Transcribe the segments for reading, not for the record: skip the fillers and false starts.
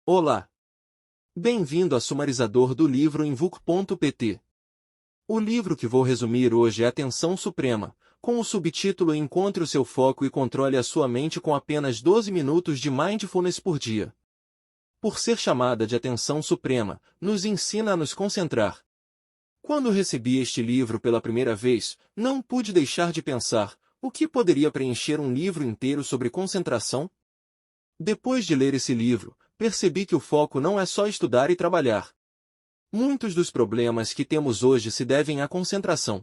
Olá! Bem-vindo a Sumarizador do livro em VUC.pt. O livro que vou resumir hoje é Atenção Suprema, com o subtítulo Encontre o seu foco e controle a sua mente com apenas 12 minutos de mindfulness por dia. Por ser chamada de Atenção Suprema, nos ensina a nos concentrar. Quando recebi este livro pela primeira vez, não pude deixar de pensar, o que poderia preencher um livro inteiro sobre concentração? Depois de ler esse livro, percebi que o foco não é só estudar e trabalhar. Muitos dos problemas que temos hoje se devem à concentração.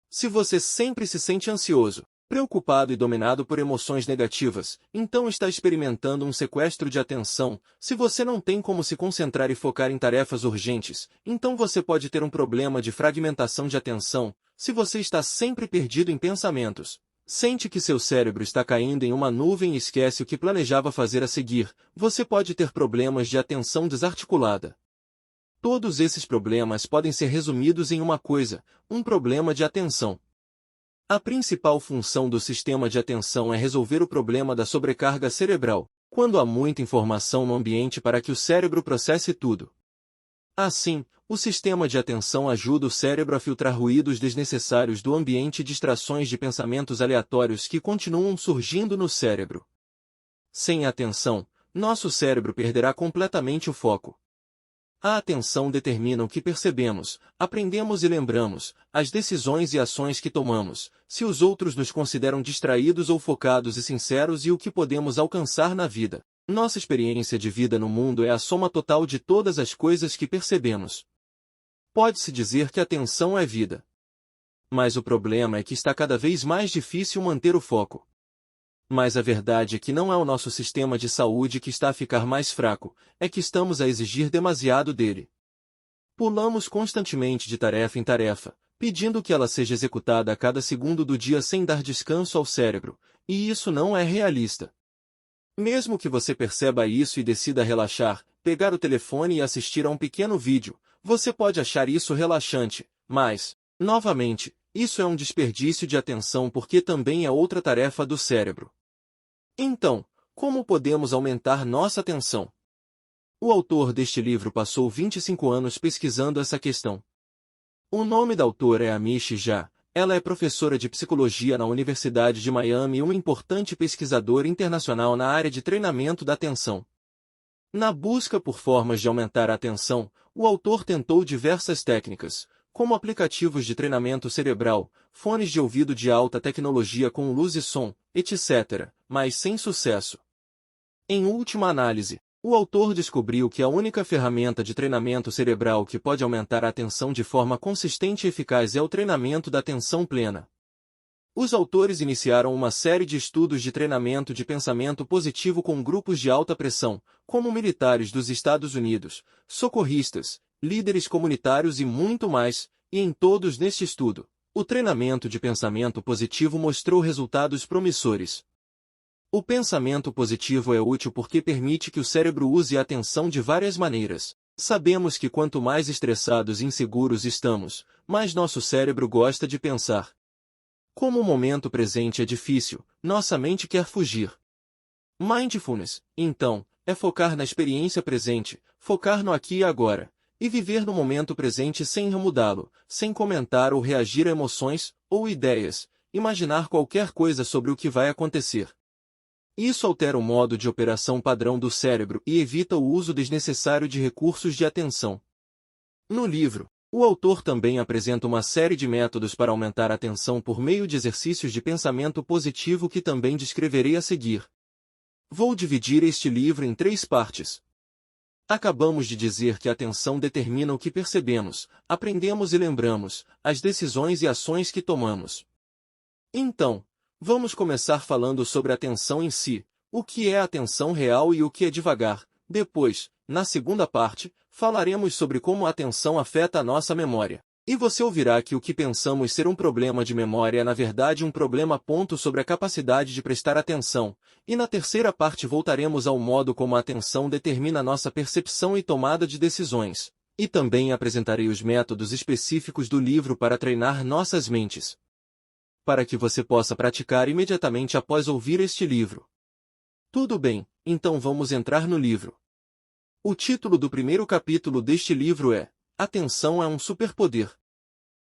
Se você sempre se sente ansioso, preocupado e dominado por emoções negativas, então está experimentando um sequestro de atenção. Se você não tem como se concentrar e focar em tarefas urgentes, então você pode ter um problema de fragmentação de atenção. Se você está sempre perdido em pensamentos, sente que seu cérebro está caindo em uma nuvem e esquece o que planejava fazer a seguir, você pode ter problemas de atenção desarticulada. Todos esses problemas podem ser resumidos em uma coisa: um problema de atenção. A principal função do sistema de atenção é resolver o problema da sobrecarga cerebral, quando há muita informação no ambiente para que o cérebro processe tudo. Assim, o sistema de atenção ajuda o cérebro a filtrar ruídos desnecessários do ambiente e distrações de pensamentos aleatórios que continuam surgindo no cérebro. Sem atenção, nosso cérebro perderá completamente o foco. A atenção determina o que percebemos, aprendemos e lembramos, as decisões e ações que tomamos, se os outros nos consideram distraídos ou focados e sinceros e o que podemos alcançar na vida. Nossa experiência de vida no mundo é a soma total de todas as coisas que percebemos. Pode-se dizer que a atenção é vida. Mas o problema é que está cada vez mais difícil manter o foco. Mas a verdade é que não é o nosso sistema de saúde que está a ficar mais fraco, é que estamos a exigir demasiado dele. Pulamos constantemente de tarefa em tarefa, pedindo que ela seja executada a cada segundo do dia sem dar descanso ao cérebro, e isso não é realista. Mesmo que você perceba isso e decida relaxar, pegar o telefone e assistir a um pequeno vídeo, você pode achar isso relaxante, mas, novamente, isso é um desperdício de atenção porque também é outra tarefa do cérebro. Então, como podemos aumentar nossa atenção? O autor deste livro passou 25 anos pesquisando essa questão. O nome da autora é Amishi Jha. Ela é professora de psicologia na Universidade de Miami e uma importante pesquisadora internacional na área de treinamento da atenção. Na busca por formas de aumentar a atenção, o autor tentou diversas técnicas, como aplicativos de treinamento cerebral, fones de ouvido de alta tecnologia com luz e som, etc., mas sem sucesso. Em última análise, o autor descobriu que a única ferramenta de treinamento cerebral que pode aumentar a atenção de forma consistente e eficaz é o treinamento da atenção plena. Os autores iniciaram uma série de estudos de treinamento de pensamento positivo com grupos de alta pressão, como militares dos Estados Unidos, socorristas, líderes comunitários e muito mais, e em todos neste estudo, o treinamento de pensamento positivo mostrou resultados promissores. O pensamento positivo é útil porque permite que o cérebro use a atenção de várias maneiras. Sabemos que quanto mais estressados e inseguros estamos, mais nosso cérebro gosta de pensar. Como o momento presente é difícil, nossa mente quer fugir. Mindfulness, então, é focar na experiência presente, focar no aqui e agora, e viver no momento presente sem remudá-lo, sem comentar ou reagir a emoções ou ideias, imaginar qualquer coisa sobre o que vai acontecer. Isso altera o modo de operação padrão do cérebro e evita o uso desnecessário de recursos de atenção. No livro, o autor também apresenta uma série de métodos para aumentar a atenção por meio de exercícios de pensamento positivo que também descreverei a seguir. Vou dividir este livro em 3 partes. Acabamos de dizer que a atenção determina o que percebemos, aprendemos e lembramos, as decisões e ações que tomamos. Então, vamos começar falando sobre a atenção em si, o que é a atenção real e o que é devagar. Depois, na segunda parte, falaremos sobre como a atenção afeta a nossa memória. E você ouvirá que o que pensamos ser um problema de memória é na verdade um problema sobre a capacidade de prestar atenção. E na terceira parte voltaremos ao modo como a atenção determina nossa percepção e tomada de decisões. E também apresentarei os métodos específicos do livro para treinar nossas mentes, para que você possa praticar imediatamente após ouvir este livro. Tudo bem, então vamos entrar no livro. O título do primeiro capítulo deste livro é Atenção é um superpoder.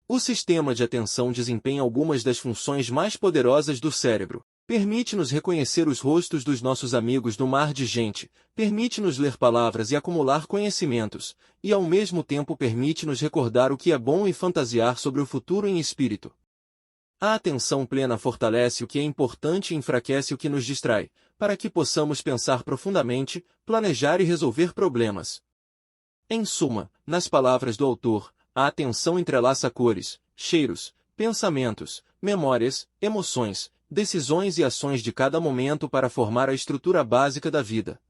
O sistema de atenção desempenha algumas das funções mais poderosas do cérebro. Permite-nos reconhecer os rostos dos nossos amigos no mar de gente, permite-nos ler palavras e acumular conhecimentos, e ao mesmo tempo permite-nos recordar o que é bom e fantasiar sobre o futuro em espírito. A atenção plena fortalece o que é importante e enfraquece o que nos distrai, para que possamos pensar profundamente, planejar e resolver problemas. Em suma, nas palavras do autor, a atenção entrelaça cores, cheiros, pensamentos, memórias, emoções, decisões e ações de cada momento para formar a estrutura básica da vida.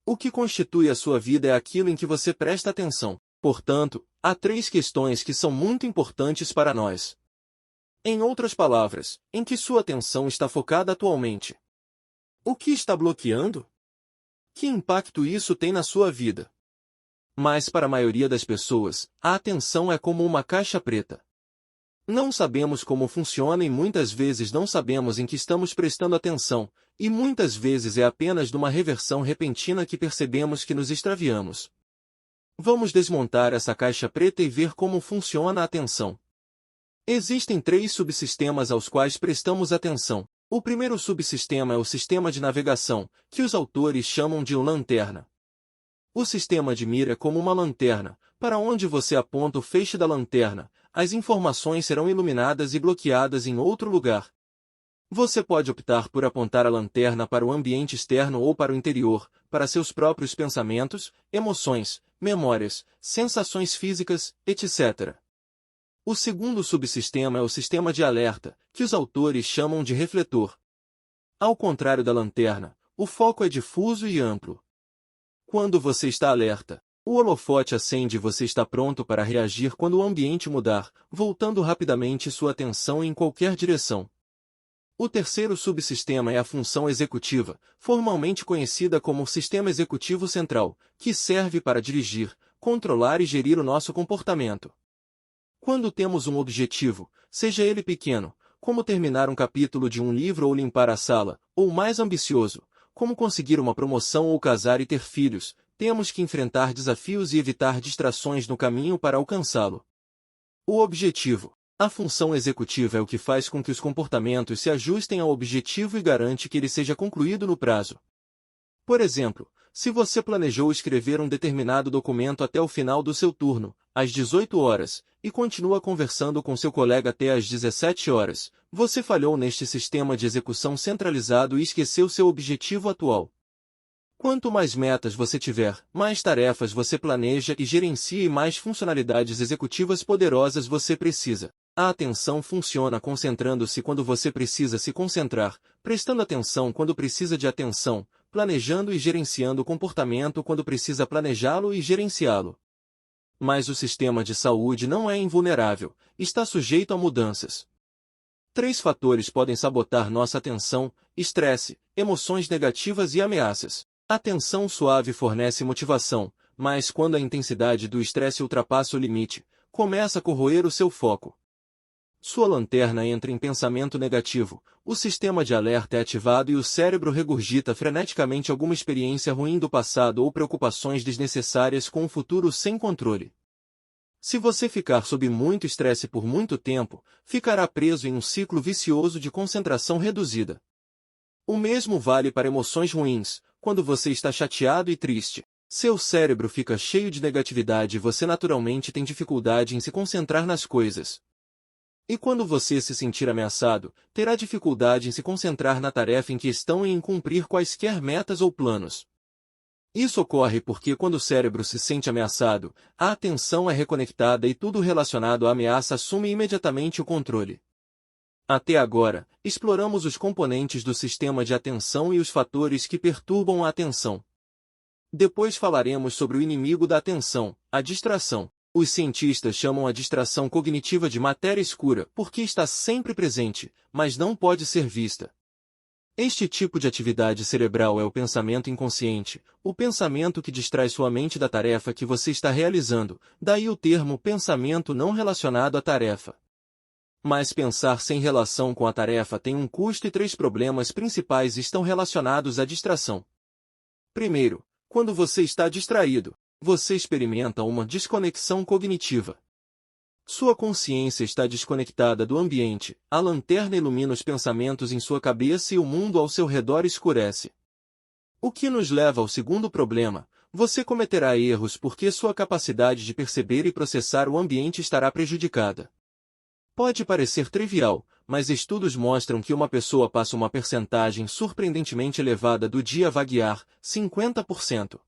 O que constitui a sua vida é aquilo em que você presta atenção. Portanto, há 3 questões que são muito importantes para nós. Em outras palavras, em que sua atenção está focada atualmente? O que está bloqueando? Que impacto isso tem na sua vida? Mas para a maioria das pessoas, a atenção é como uma caixa preta. Não sabemos como funciona e muitas vezes não sabemos em que estamos prestando atenção, e muitas vezes é apenas numa reversão repentina que percebemos que nos extraviamos. Vamos desmontar essa caixa preta e ver como funciona a atenção. Existem 3 subsistemas aos quais prestamos atenção. O primeiro subsistema é o sistema de navegação, que os autores chamam de lanterna. O sistema de mira é como uma lanterna. Para onde você aponta o feixe da lanterna, as informações serão iluminadas e bloqueadas em outro lugar. Você pode optar por apontar a lanterna para o ambiente externo ou para o interior, para seus próprios pensamentos, emoções, memórias, sensações físicas, etc. O segundo subsistema é o sistema de alerta, que os autores chamam de refletor. Ao contrário da lanterna, o foco é difuso e amplo. Quando você está alerta, o holofote acende e você está pronto para reagir quando o ambiente mudar, voltando rapidamente sua atenção em qualquer direção. O terceiro subsistema é a função executiva, formalmente conhecida como Sistema Executivo Central, que serve para dirigir, controlar e gerir o nosso comportamento. Quando temos um objetivo, seja ele pequeno, como terminar um capítulo de um livro ou limpar a sala, ou mais ambicioso, como conseguir uma promoção ou casar e ter filhos, temos que enfrentar desafios e evitar distrações no caminho para alcançá-lo. O objetivo. A função executiva é o que faz com que os comportamentos se ajustem ao objetivo e garante que ele seja concluído no prazo. Por exemplo, se você planejou escrever um determinado documento até o final do seu turno, às 18 horas, e continua conversando com seu colega até às 17 horas, você falhou neste sistema de execução centralizado e esqueceu seu objetivo atual. Quanto mais metas você tiver, mais tarefas você planeja e gerencia e mais funcionalidades executivas poderosas você precisa. A atenção funciona concentrando-se quando você precisa se concentrar, prestando atenção quando precisa de atenção, planejando e gerenciando o comportamento quando precisa planejá-lo e gerenciá-lo. Mas o sistema de saúde não é invulnerável, está sujeito a mudanças. 3 fatores podem sabotar nossa atenção: estresse, emoções negativas e ameaças. A tensão suave fornece motivação, mas quando a intensidade do estresse ultrapassa o limite, começa a corroer o seu foco. Sua lanterna entra em pensamento negativo, o sistema de alerta é ativado e o cérebro regurgita freneticamente alguma experiência ruim do passado ou preocupações desnecessárias com o futuro sem controle. Se você ficar sob muito estresse por muito tempo, ficará preso em um ciclo vicioso de concentração reduzida. O mesmo vale para emoções ruins. Quando você está chateado e triste, seu cérebro fica cheio de negatividade e você naturalmente tem dificuldade em se concentrar nas coisas. E quando você se sentir ameaçado, terá dificuldade em se concentrar na tarefa em questão e em cumprir quaisquer metas ou planos. Isso ocorre porque quando o cérebro se sente ameaçado, a atenção é reconectada e tudo relacionado à ameaça assume imediatamente o controle. Até agora, exploramos os componentes do sistema de atenção e os fatores que perturbam a atenção. Depois falaremos sobre o inimigo da atenção, a distração. Os cientistas chamam a distração cognitiva de matéria escura porque está sempre presente, mas não pode ser vista. Este tipo de atividade cerebral é o pensamento inconsciente, o pensamento que distrai sua mente da tarefa que você está realizando, daí o termo pensamento não relacionado à tarefa. Mas pensar sem relação com a tarefa tem um custo e 3 problemas principais estão relacionados à distração. Primeiro, Quando você está distraído, você experimenta uma desconexão cognitiva. Sua consciência está desconectada do ambiente, a lanterna ilumina os pensamentos em sua cabeça e o mundo ao seu redor escurece. O que nos leva ao segundo problema: você cometerá erros porque sua capacidade de perceber e processar o ambiente estará prejudicada. Pode parecer trivial, mas estudos mostram que uma pessoa passa uma percentagem surpreendentemente elevada do dia a vaguear, 50%.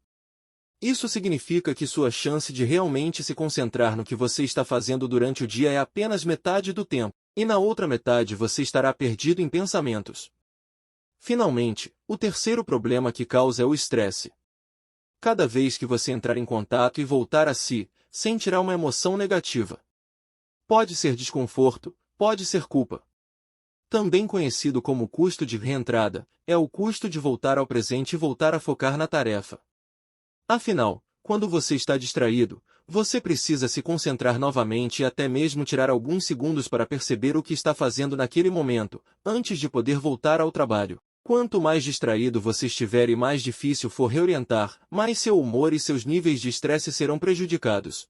Isso significa que sua chance de realmente se concentrar no que você está fazendo durante o dia é apenas metade do tempo, e na outra metade você estará perdido em pensamentos. Finalmente, o terceiro problema que causa é o estresse. Cada vez que você entrar em contato e voltar a si, sentirá uma emoção negativa. Pode ser desconforto, pode ser culpa. Também conhecido como custo de reentrada, é o custo de voltar ao presente e voltar a focar na tarefa. Afinal, quando você está distraído, você precisa se concentrar novamente e até mesmo tirar alguns segundos para perceber o que está fazendo naquele momento, antes de poder voltar ao trabalho. Quanto mais distraído você estiver e mais difícil for reorientar, mais seu humor e seus níveis de estresse serão prejudicados.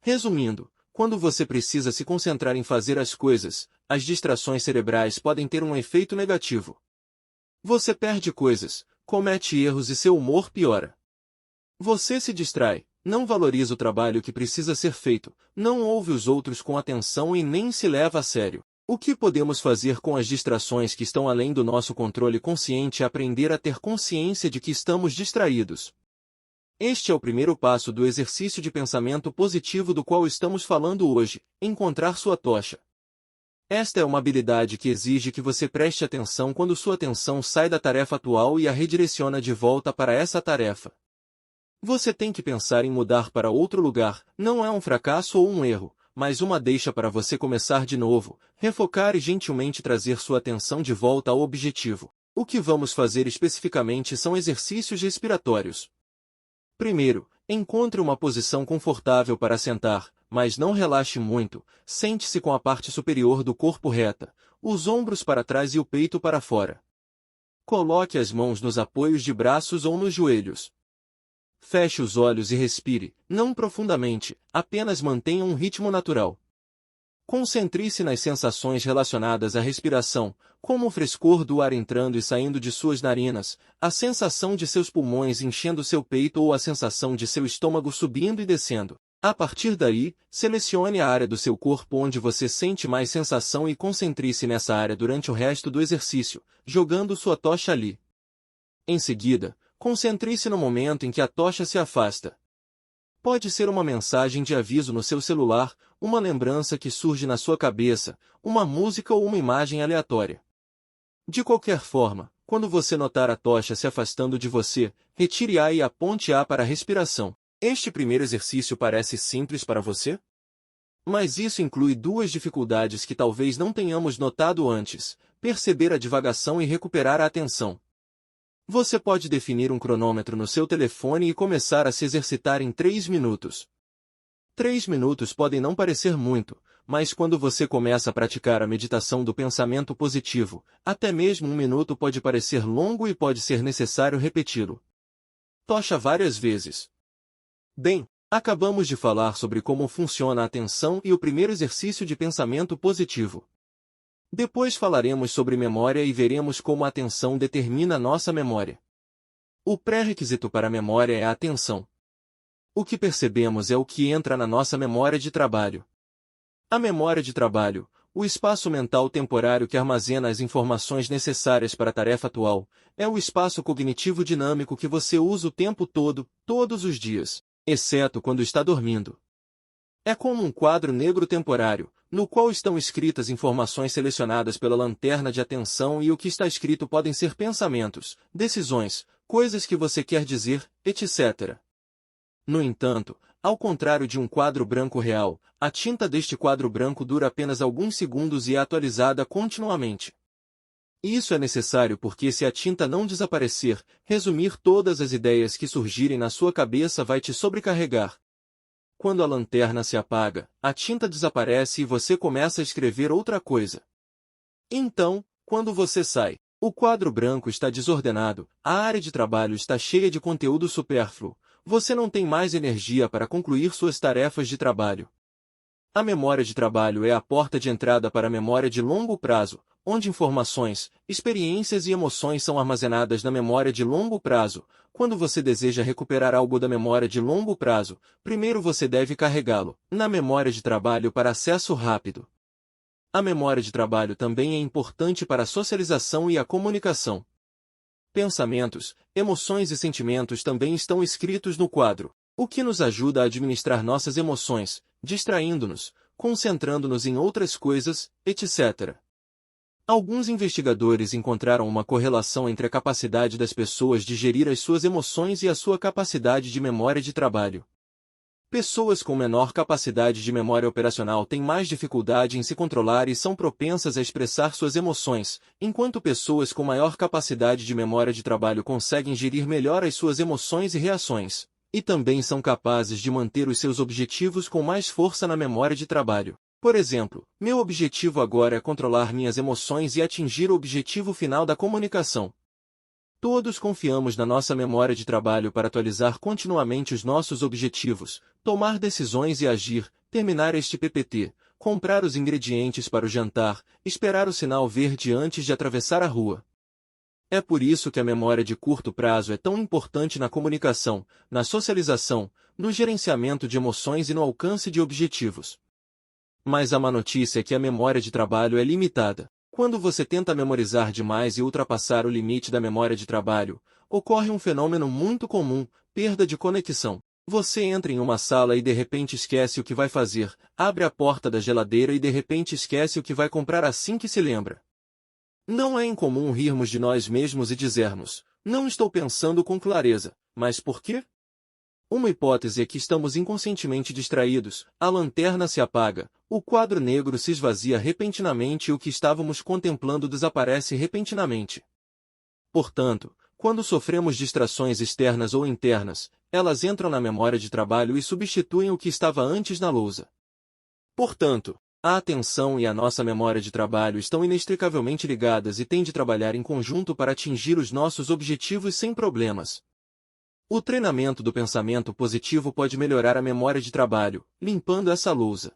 Resumindo, quando você precisa se concentrar em fazer as coisas, as distrações cerebrais podem ter um efeito negativo. Você perde coisas, comete erros e seu humor piora. Você se distrai, não valoriza o trabalho que precisa ser feito, não ouve os outros com atenção e nem se leva a sério. O que podemos fazer com as distrações que estão além do nosso controle consciente é aprender a ter consciência de que estamos distraídos. Este é o primeiro passo do exercício de pensamento positivo do qual estamos falando hoje: encontrar sua tocha. Esta é uma habilidade que exige que você preste atenção quando sua atenção sai da tarefa atual e a redireciona de volta para essa tarefa. Você tem que pensar em mudar para outro lugar, não é um fracasso ou um erro, mas uma deixa para você começar de novo, refocar e gentilmente trazer sua atenção de volta ao objetivo. O que vamos fazer especificamente são exercícios respiratórios. Primeiro, encontre uma posição confortável para sentar, mas não relaxe muito. Sente-se com a parte superior do corpo reta, os ombros para trás e o peito para fora. Coloque as mãos nos apoios de braços ou nos joelhos. Feche os olhos e respire, não profundamente, apenas mantenha um ritmo natural. Concentre-se nas sensações relacionadas à respiração, como o frescor do ar entrando e saindo de suas narinas, a sensação de seus pulmões enchendo seu peito ou a sensação de seu estômago subindo e descendo. A partir daí, selecione a área do seu corpo onde você sente mais sensação e concentre-se nessa área durante o resto do exercício, jogando sua tocha ali. Em seguida, concentre-se no momento em que a tocha se afasta. Pode ser uma mensagem de aviso no seu celular, uma lembrança que surge na sua cabeça, uma música ou uma imagem aleatória. De qualquer forma, quando você notar a tocha se afastando de você, retire-a e aponte-a para a respiração. Este primeiro exercício parece simples para você? Mas isso inclui duas dificuldades que talvez não tenhamos notado antes: perceber a divagação e recuperar a atenção. Você pode definir um cronômetro no seu telefone e começar a se exercitar em 3 minutos. 3 minutos podem não parecer muito, mas quando você começa a praticar a meditação do pensamento positivo, até mesmo 1 minuto pode parecer longo e pode ser necessário repeti-lo. Tocha várias vezes. Bem, acabamos de falar sobre como funciona a atenção e o primeiro exercício de pensamento positivo. Depois falaremos sobre memória e veremos como a atenção determina nossa memória. O pré-requisito para a memória é a atenção. O que percebemos é o que entra na nossa memória de trabalho. A memória de trabalho, o espaço mental temporário que armazena as informações necessárias para a tarefa atual, é o espaço cognitivo dinâmico que você usa o tempo todo, todos os dias, exceto quando está dormindo. É como um quadro negro temporário, no qual estão escritas informações selecionadas pela lanterna de atenção e o que está escrito podem ser pensamentos, decisões, coisas que você quer dizer, etc. No entanto, ao contrário de um quadro branco real, a tinta deste quadro branco dura apenas alguns segundos e é atualizada continuamente. Isso é necessário porque se a tinta não desaparecer, resumir todas as ideias que surgirem na sua cabeça vai te sobrecarregar. Quando a lanterna se apaga, a tinta desaparece e você começa a escrever outra coisa. Então, quando você sai, O quadro branco está desordenado, a área de trabalho está cheia de conteúdo supérfluo, você não tem mais energia para concluir suas tarefas de trabalho. A memória de trabalho é a porta de entrada para a memória de longo prazo, onde informações, experiências e emoções são armazenadas na memória de longo prazo. Quando você deseja recuperar algo da memória de longo prazo, primeiro você deve carregá-lo na memória de trabalho para acesso rápido. A memória de trabalho também é importante para a socialização e a comunicação. Pensamentos, emoções e sentimentos também estão escritos no quadro, o que nos ajuda a administrar nossas emoções, distraindo-nos, concentrando-nos em outras coisas, etc. Alguns investigadores encontraram uma correlação entre a capacidade das pessoas de gerir as suas emoções e a sua capacidade de memória de trabalho. Pessoas com menor capacidade de memória operacional têm mais dificuldade em se controlar e são propensas a expressar suas emoções, enquanto pessoas com maior capacidade de memória de trabalho conseguem gerir melhor as suas emoções e reações, e também são capazes de manter os seus objetivos com mais força na memória de trabalho. Por exemplo, meu objetivo agora é controlar minhas emoções e atingir o objetivo final da comunicação. Todos confiamos na nossa memória de trabalho para atualizar continuamente os nossos objetivos, tomar decisões e agir, terminar este PPT, comprar os ingredientes para o jantar, esperar o sinal verde antes de atravessar a rua. É por isso que a memória de curto prazo é tão importante na comunicação, na socialização, no gerenciamento de emoções e no alcance de objetivos. Mas a má notícia é que a memória de trabalho é limitada. Quando você tenta memorizar demais e ultrapassar o limite da memória de trabalho, ocorre um fenômeno muito comum, perda de conexão. Você entra em uma sala e de repente esquece o que vai fazer, abre a porta da geladeira e de repente esquece o que vai comprar assim que se lembra. Não é incomum rirmos de nós mesmos e dizermos, não estou pensando com clareza, mas por quê? Uma hipótese é que estamos inconscientemente distraídos, a lanterna se apaga, o quadro negro se esvazia repentinamente e o que estávamos contemplando desaparece repentinamente. Portanto, quando sofremos distrações externas ou internas, elas entram na memória de trabalho e substituem o que estava antes na lousa. Portanto, a atenção e a nossa memória de trabalho estão inextricavelmente ligadas e têm de trabalhar em conjunto para atingir os nossos objetivos sem problemas. O treinamento do pensamento positivo pode melhorar a memória de trabalho, limpando essa lousa.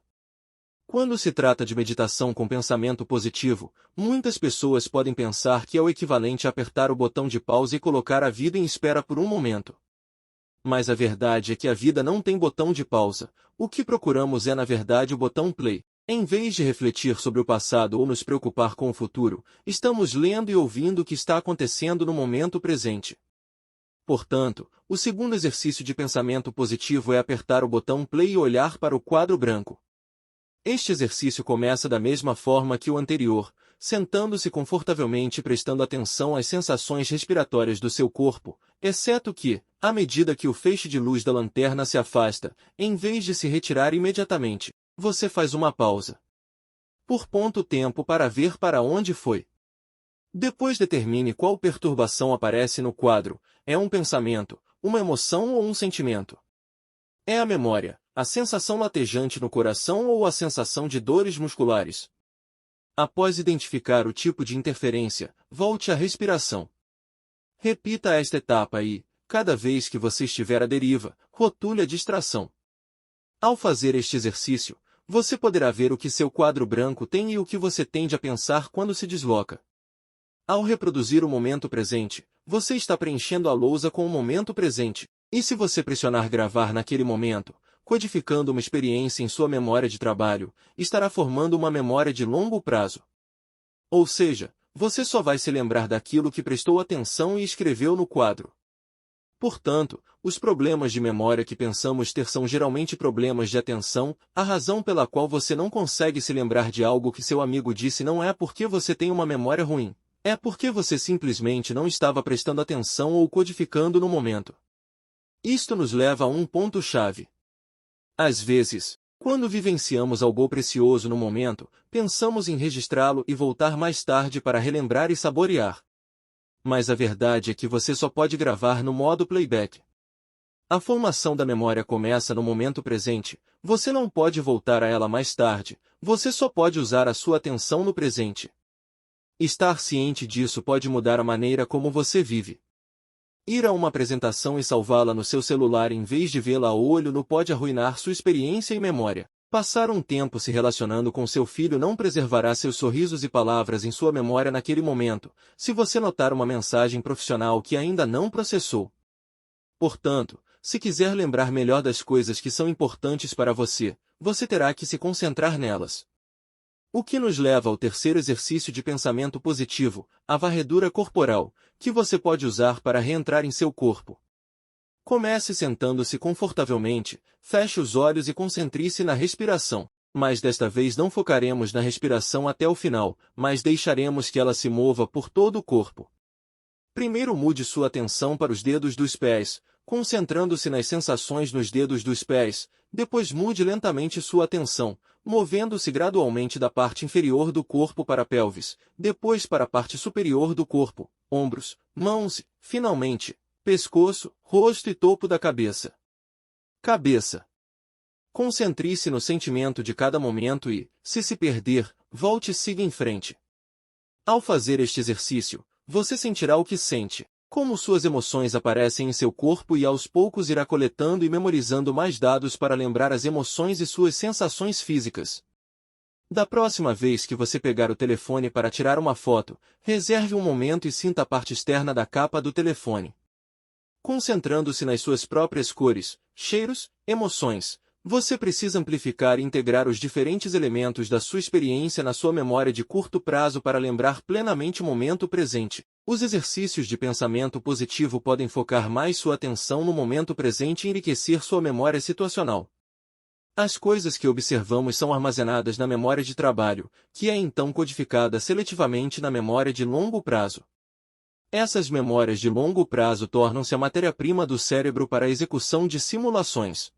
Quando se trata de meditação com pensamento positivo, muitas pessoas podem pensar que é o equivalente a apertar o botão de pausa e colocar a vida em espera por um momento. Mas a verdade é que a vida não tem botão de pausa, o que procuramos é na verdade o botão play. Em vez de refletir sobre o passado ou nos preocupar com o futuro, estamos lendo e ouvindo o que está acontecendo no momento presente. Portanto, o segundo exercício de pensamento positivo é apertar o botão play e olhar para o quadro branco. Este exercício começa da mesma forma que o anterior, sentando-se confortavelmente e prestando atenção às sensações respiratórias do seu corpo, exceto que, à medida que o feixe de luz da lanterna se afasta, em vez de se retirar imediatamente, você faz uma pausa. Por tempo para ver para onde foi. Depois determine qual perturbação aparece no quadro, é um pensamento, uma emoção ou um sentimento. É a memória, a sensação latejante no coração ou a sensação de dores musculares. Após identificar o tipo de interferência, volte à respiração. Repita esta etapa e, cada vez que você estiver à deriva, rotule a distração. Ao fazer este exercício, você poderá ver o que seu quadro branco tem e o que você tende a pensar quando se desloca. Ao reproduzir o momento presente, você está preenchendo a lousa com o momento presente, e se você pressionar gravar naquele momento, codificando uma experiência em sua memória de trabalho, estará formando uma memória de longo prazo. Ou seja, você só vai se lembrar daquilo que prestou atenção e escreveu no quadro. Portanto, os problemas de memória que pensamos ter são geralmente problemas de atenção, a razão pela qual você não consegue se lembrar de algo que seu amigo disse não é porque você tem uma memória ruim. É porque você simplesmente não estava prestando atenção ou codificando no momento. Isto nos leva a um ponto-chave. Às vezes, quando vivenciamos algo precioso no momento, pensamos em registrá-lo e voltar mais tarde para relembrar e saborear. Mas a verdade é que você só pode gravar no modo playback. A formação da memória começa no momento presente, você não pode voltar a ela mais tarde, você só pode usar a sua atenção no presente. Estar ciente disso pode mudar a maneira como você vive. Ir a uma apresentação e salvá-la no seu celular em vez de vê-la a olho nu pode arruinar sua experiência e memória. Passar um tempo se relacionando com seu filho não preservará seus sorrisos e palavras em sua memória naquele momento, se você notar uma mensagem profissional que ainda não processou. Portanto, se quiser lembrar melhor das coisas que são importantes para você, você terá que se concentrar nelas. O que nos leva ao terceiro exercício de pensamento positivo, a varredura corporal, que você pode usar para reentrar em seu corpo. Comece sentando-se confortavelmente, feche os olhos e concentre-se na respiração. Mas desta vez não focaremos na respiração até o final, mas deixaremos que ela se mova por todo o corpo. Primeiro mude sua atenção para os dedos dos pés, concentrando-se nas sensações nos dedos dos pés, depois mude lentamente sua atenção, movendo-se gradualmente da parte inferior do corpo para a pelvis, depois para a parte superior do corpo, ombros, mãos e, finalmente, pescoço, rosto e topo da cabeça. Cabeça. Concentre-se no sentimento de cada momento e, se perder, volte e siga em frente. Ao fazer este exercício, você sentirá o que sente, como suas emoções aparecem em seu corpo e aos poucos irá coletando e memorizando mais dados para lembrar as emoções e suas sensações físicas. Da próxima vez que você pegar o telefone para tirar uma foto, reserve um momento e sinta a parte externa da capa do telefone. Concentrando-se nas suas próprias cores, cheiros, emoções, você precisa amplificar e integrar os diferentes elementos da sua experiência na sua memória de curto prazo para lembrar plenamente o momento presente. Os exercícios de pensamento positivo podem focar mais sua atenção no momento presente e enriquecer sua memória situacional. As coisas que observamos são armazenadas na memória de trabalho, que é então codificada seletivamente na memória de longo prazo. Essas memórias de longo prazo tornam-se a matéria-prima do cérebro para a execução de simulações.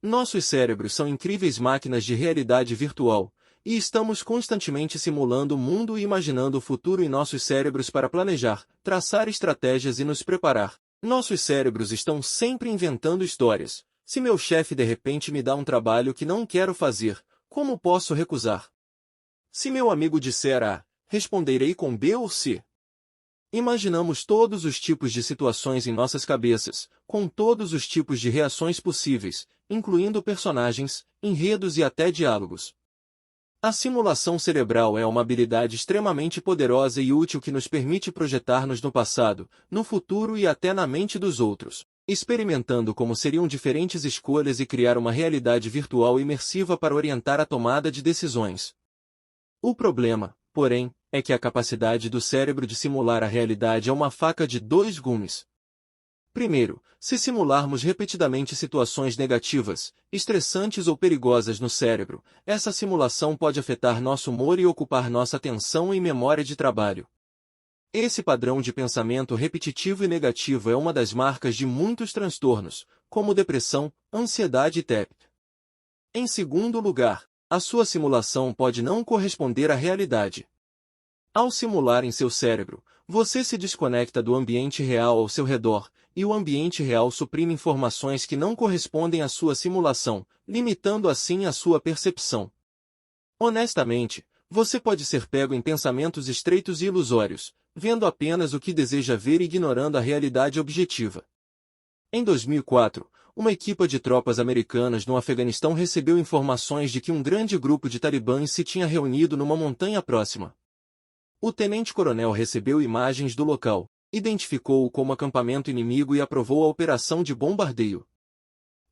Nossos cérebros são incríveis máquinas de realidade virtual, e estamos constantemente simulando o mundo e imaginando o futuro em nossos cérebros para planejar, traçar estratégias e nos preparar. Nossos cérebros estão sempre inventando histórias. Se meu chefe de repente me dá um trabalho que não quero fazer, como posso recusar? Se meu amigo disser A, responderei com B ou C. Imaginamos todos os tipos de situações em nossas cabeças, com todos os tipos de reações possíveis, incluindo personagens, enredos e até diálogos. A simulação cerebral é uma habilidade extremamente poderosa e útil que nos permite projetar-nos no passado, no futuro e até na mente dos outros, experimentando como seriam diferentes escolhas e criar uma realidade virtual imersiva para orientar a tomada de decisões. O problema, porém, é que a capacidade do cérebro de simular a realidade é uma faca de dois gumes. Primeiro, se simularmos repetidamente situações negativas, estressantes ou perigosas no cérebro, essa simulação pode afetar nosso humor e ocupar nossa atenção e memória de trabalho. Esse padrão de pensamento repetitivo e negativo é uma das marcas de muitos transtornos, como depressão, ansiedade e TEP. Em segundo lugar, a sua simulação pode não corresponder à realidade. Ao simular em seu cérebro, você se desconecta do ambiente real ao seu redor, e o ambiente real suprime informações que não correspondem à sua simulação, limitando assim a sua percepção. Honestamente, você pode ser pego em pensamentos estreitos e ilusórios, vendo apenas o que deseja ver e ignorando a realidade objetiva. Em 2004, uma equipe de tropas americanas no Afeganistão recebeu informações de que um grande grupo de talibãs se tinha reunido numa montanha próxima. O tenente-coronel recebeu imagens do local, identificou-o como acampamento inimigo e aprovou a operação de bombardeio.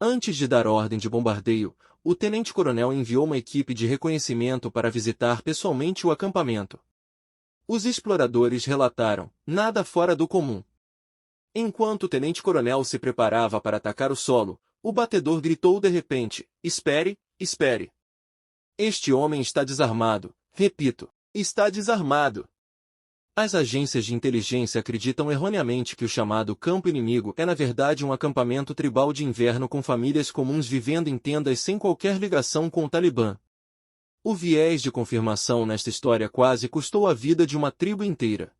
Antes de dar ordem de bombardeio, o tenente-coronel enviou uma equipe de reconhecimento para visitar pessoalmente o acampamento. Os exploradores relataram, nada fora do comum. Enquanto o tenente-coronel se preparava para atacar o solo, o batedor gritou de repente, espere, espere. Este homem está desarmado, repito. Está desarmado. As agências de inteligência acreditam erroneamente que o chamado campo inimigo é na verdade um acampamento tribal de inverno com famílias comuns vivendo em tendas sem qualquer ligação com o Talibã. O viés de confirmação nesta história quase custou a vida de uma tribo inteira.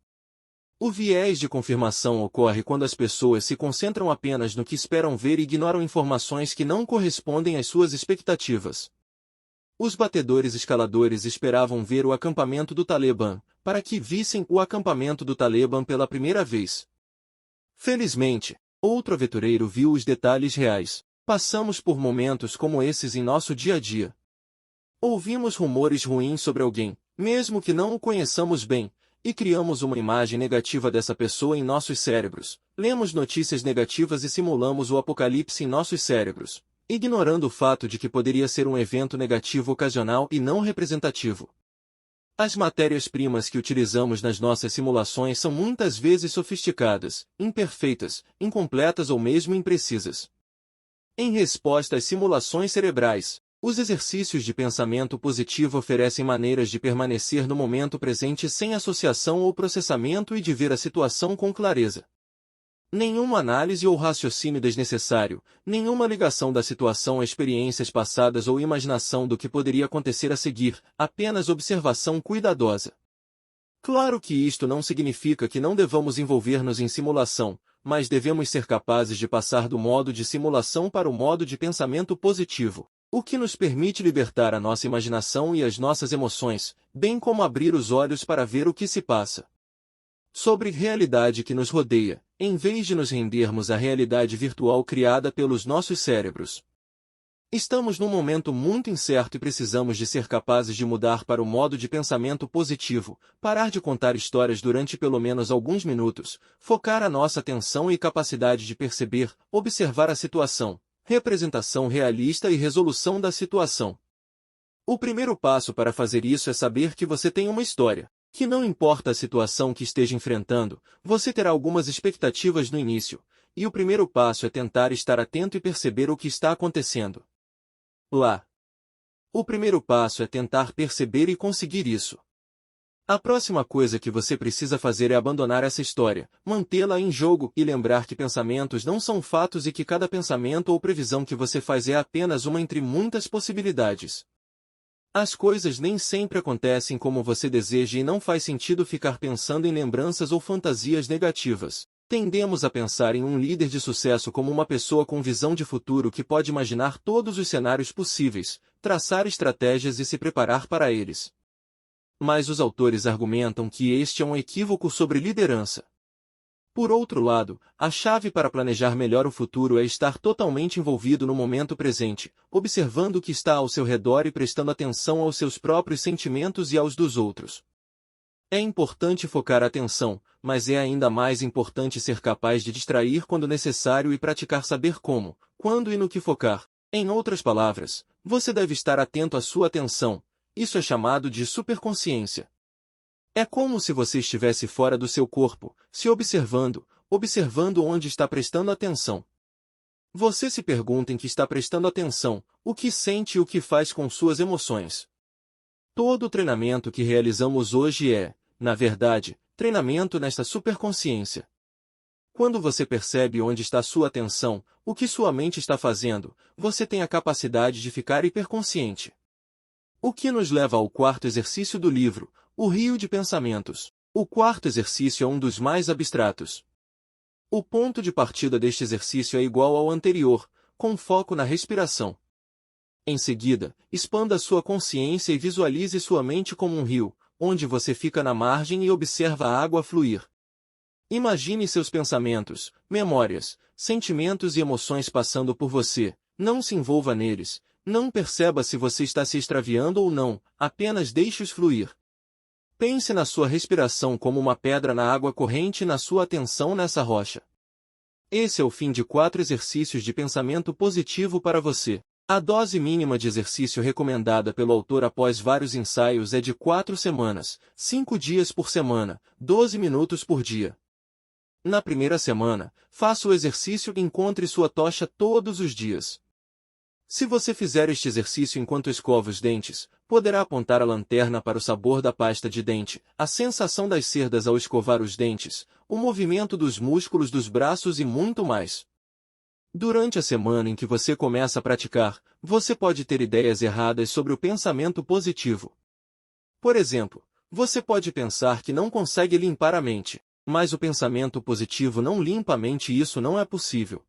O viés de confirmação ocorre quando as pessoas se concentram apenas no que esperam ver e ignoram informações que não correspondem às suas expectativas. Os batedores escaladores esperavam ver o acampamento do Talibã, para que vissem o acampamento do Talibã pela primeira vez. Felizmente, outro aventureiro viu os detalhes reais. Passamos por momentos como esses em nosso dia a dia. Ouvimos rumores ruins sobre alguém, mesmo que não o conheçamos bem, e criamos uma imagem negativa dessa pessoa em nossos cérebros. Lemos notícias negativas e simulamos o apocalipse em nossos cérebros, ignorando o fato de que poderia ser um evento negativo ocasional e não representativo. As matérias-primas que utilizamos nas nossas simulações são muitas vezes sofisticadas, imperfeitas, incompletas ou mesmo imprecisas. Em resposta às simulações cerebrais, os exercícios de pensamento positivo oferecem maneiras de permanecer no momento presente sem associação ou processamento e de ver a situação com clareza. Nenhuma análise ou raciocínio desnecessário, nenhuma ligação da situação a experiências passadas ou imaginação do que poderia acontecer a seguir, apenas observação cuidadosa. Claro que isto não significa que não devamos envolver-nos em simulação, mas devemos ser capazes de passar do modo de simulação para o modo de pensamento positivo, o que nos permite libertar a nossa imaginação e as nossas emoções, bem como abrir os olhos para ver o que se passa sobre a realidade que nos rodeia, em vez de nos rendermos à realidade virtual criada pelos nossos cérebros. Estamos num momento muito incerto e precisamos de ser capazes de mudar para o modo de pensamento positivo, parar de contar histórias durante pelo menos alguns minutos, focar a nossa atenção e capacidade de perceber, observar a situação, representação realista e resolução da situação. O primeiro passo para fazer isso é saber que você tem uma história. Que não importa a situação que esteja enfrentando, você terá algumas expectativas no início, e o primeiro passo é tentar estar atento e perceber o que está acontecendo lá. O primeiro passo é tentar perceber e conseguir isso. A próxima coisa que você precisa fazer é abandonar essa história, mantê-la em jogo e lembrar que pensamentos não são fatos e que cada pensamento ou previsão que você faz é apenas uma entre muitas possibilidades. As coisas nem sempre acontecem como você deseja e não faz sentido ficar pensando em lembranças ou fantasias negativas. Tendemos a pensar em um líder de sucesso como uma pessoa com visão de futuro que pode imaginar todos os cenários possíveis, traçar estratégias e se preparar para eles. Mas os autores argumentam que este é um equívoco sobre liderança. Por outro lado, a chave para planejar melhor o futuro é estar totalmente envolvido no momento presente, observando o que está ao seu redor e prestando atenção aos seus próprios sentimentos e aos dos outros. É importante focar a atenção, mas é ainda mais importante ser capaz de distrair quando necessário e praticar saber como, quando e no que focar. Em outras palavras, você deve estar atento à sua atenção. Isso é chamado de superconsciência. É como se você estivesse fora do seu corpo, se observando onde está prestando atenção. Você se pergunta em que está prestando atenção, o que sente e o que faz com suas emoções. Todo o treinamento que realizamos hoje é, na verdade, treinamento nesta superconsciência. Quando você percebe onde está sua atenção, o que sua mente está fazendo, você tem a capacidade de ficar hiperconsciente. O que nos leva ao quarto exercício do livro, o rio de pensamentos. O quarto exercício é um dos mais abstratos. O ponto de partida deste exercício é igual ao anterior, com foco na respiração. Em seguida, expanda sua consciência e visualize sua mente como um rio, onde você fica na margem e observa a água fluir. Imagine seus pensamentos, memórias, sentimentos e emoções passando por você, não se envolva neles, não perceba se você está se extraviando ou não, apenas deixe-os fluir. Pense na sua respiração como uma pedra na água corrente e na sua atenção nessa rocha. Esse é o fim de 4 exercícios de pensamento positivo para você. A dose mínima de exercício recomendada pelo autor após vários ensaios é de 4 semanas, 5 dias por semana, 12 minutos por dia. Na primeira semana, faça o exercício e encontre sua tocha todos os dias. Se você fizer este exercício enquanto escova os dentes, poderá apontar a lanterna para o sabor da pasta de dente, a sensação das cerdas ao escovar os dentes, o movimento dos músculos dos braços e muito mais. Durante a semana em que você começa a praticar, você pode ter ideias erradas sobre o pensamento positivo. Por exemplo, você pode pensar que não consegue limpar a mente, mas o pensamento positivo não limpa a mente e isso não é possível.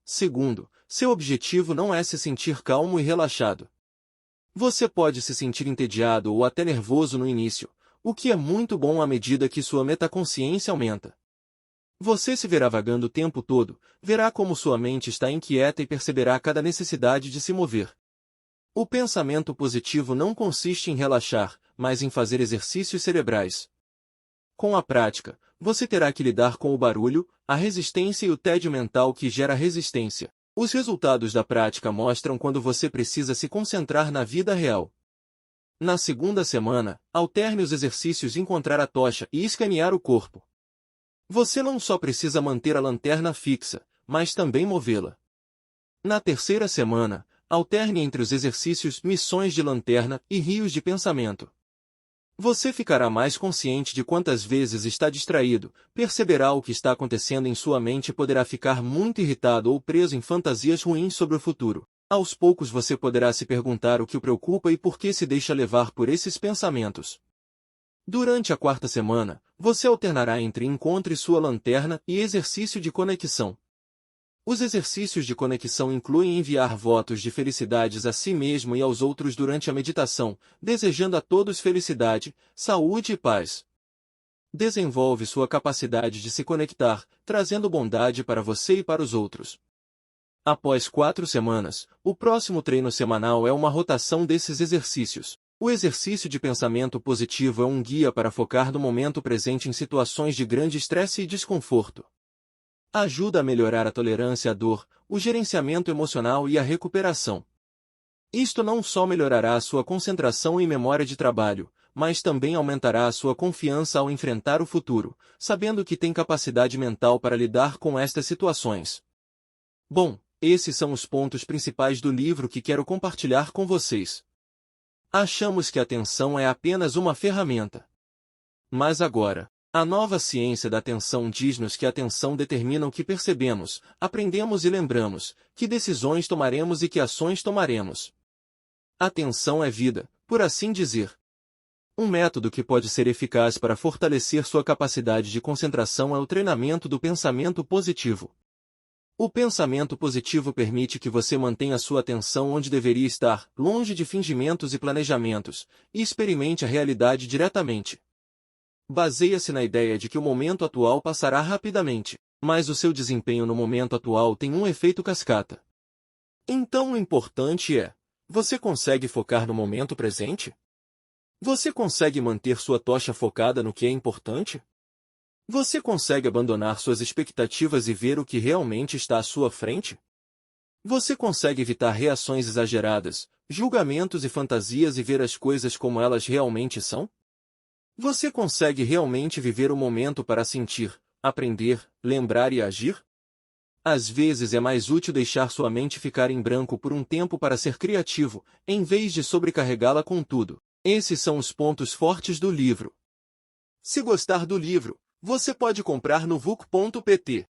Segundo, seu objetivo não é se sentir calmo e relaxado. Você pode se sentir entediado ou até nervoso no início, o que é muito bom à medida que sua metaconsciência aumenta. Você se verá vagando o tempo todo, verá como sua mente está inquieta e perceberá cada necessidade de se mover. O pensamento positivo não consiste em relaxar, mas em fazer exercícios cerebrais. Com a prática, você terá que lidar com o barulho, a resistência e o tédio mental que gera resistência. Os resultados da prática mostram quando você precisa se concentrar na vida real. Na segunda semana, alterne os exercícios encontrar a tocha e escanear o corpo. Você não só precisa manter a lanterna fixa, mas também movê-la. Na terceira semana, alterne entre os exercícios missões de lanterna e rios de pensamento. Você ficará mais consciente de quantas vezes está distraído, perceberá o que está acontecendo em sua mente e poderá ficar muito irritado ou preso em fantasias ruins sobre o futuro. Aos poucos você poderá se perguntar o que o preocupa e por que se deixa levar por esses pensamentos. Durante a quarta semana, você alternará entre encontre sua lanterna e exercício de conexão. Os exercícios de conexão incluem enviar votos de felicidades a si mesmo e aos outros durante a meditação, desejando a todos felicidade, saúde e paz. Desenvolve sua capacidade de se conectar, trazendo bondade para você e para os outros. Após 4 semanas, o próximo treino semanal é uma rotação desses exercícios. O exercício de pensamento positivo é um guia para focar no momento presente em situações de grande estresse e desconforto. Ajuda a melhorar a tolerância à dor, o gerenciamento emocional e a recuperação. Isto não só melhorará a sua concentração e memória de trabalho, mas também aumentará a sua confiança ao enfrentar o futuro, sabendo que tem capacidade mental para lidar com estas situações. Bom, esses são os pontos principais do livro que quero compartilhar com vocês. Achamos que a atenção é apenas uma ferramenta. Mas agora, a nova ciência da atenção diz-nos que a atenção determina o que percebemos, aprendemos e lembramos, que decisões tomaremos e que ações tomaremos. Atenção é vida, por assim dizer. Um método que pode ser eficaz para fortalecer sua capacidade de concentração é o treinamento do pensamento positivo. O pensamento positivo permite que você mantenha sua atenção onde deveria estar, longe de fingimentos e planejamentos, e experimente a realidade diretamente. Baseia-se na ideia de que o momento atual passará rapidamente, mas o seu desempenho no momento atual tem um efeito cascata. Então o importante é, você consegue focar no momento presente? Você consegue manter sua tocha focada no que é importante? Você consegue abandonar suas expectativas e ver o que realmente está à sua frente? Você consegue evitar reações exageradas, julgamentos e fantasias e ver as coisas como elas realmente são? Você consegue realmente viver o momento para sentir, aprender, lembrar e agir? Às vezes é mais útil deixar sua mente ficar em branco por um tempo para ser criativo, em vez de sobrecarregá-la com tudo. Esses são os pontos fortes do livro. Se gostar do livro, você pode comprar no VUC.pt.